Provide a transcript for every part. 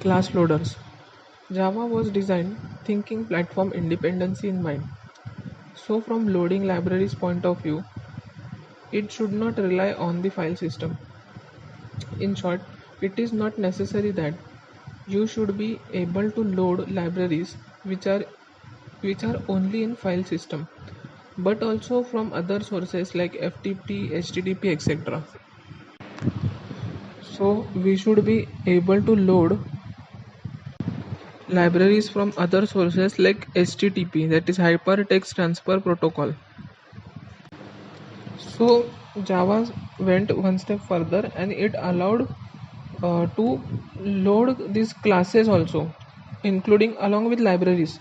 Class loaders. Java was designed thinking platform independency in mind. So from loading libraries point of view, it should not rely on the file system. In short, it is not necessary that you should be able to load libraries which are only in file system, but also from other sources like FTP, HTTP, etc. So we should be able to load libraries from other sources like HTTP, that is Hypertext Transfer Protocol. So Java went one step further and it allowed to load these classes also, including along with libraries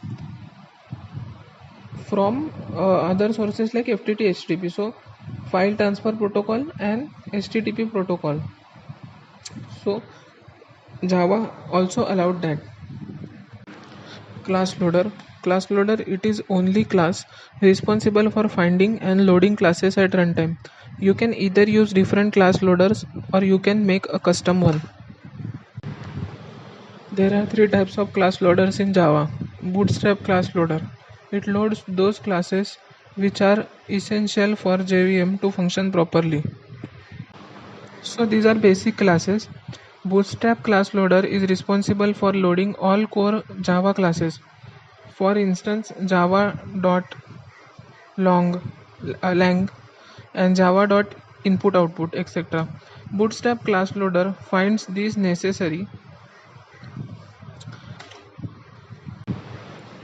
from other sources like FTP, HTTP. So file transfer protocol and HTTP protocol. So Java also allowed that. Class loader, it is only class responsible for finding and loading classes at runtime. You can either use different class loaders or you can make a custom one. There are three types of class loaders in Java. Bootstrap class loader, it loads those classes which are essential for JVM to function properly. So these are basic classes. Bootstrap class loader is responsible for loading all core Java classes. For instance, java.long, lang, and java.input/output, etc. Bootstrap class loader finds these necessary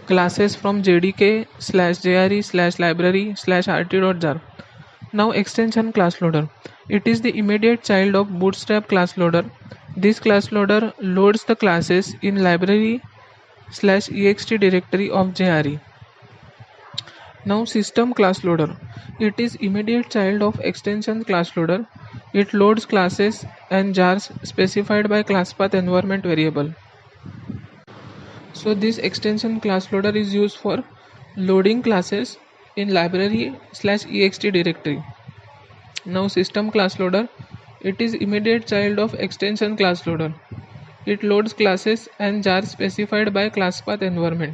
classes from jdk/jre/library/rt.jar. Now extension class loader. It is the immediate child of Bootstrap class loader. This class loader loads the classes in library/ext directory of JRE. Now system class loader. It is immediate child of extension class loader. It loads classes and jars specified by class path environment variable. So this extension class loader is used for loading classes in library/ext directory. Now system class loader. It is immediate child of extension class loader. It loads classes and jars specified by class path environment.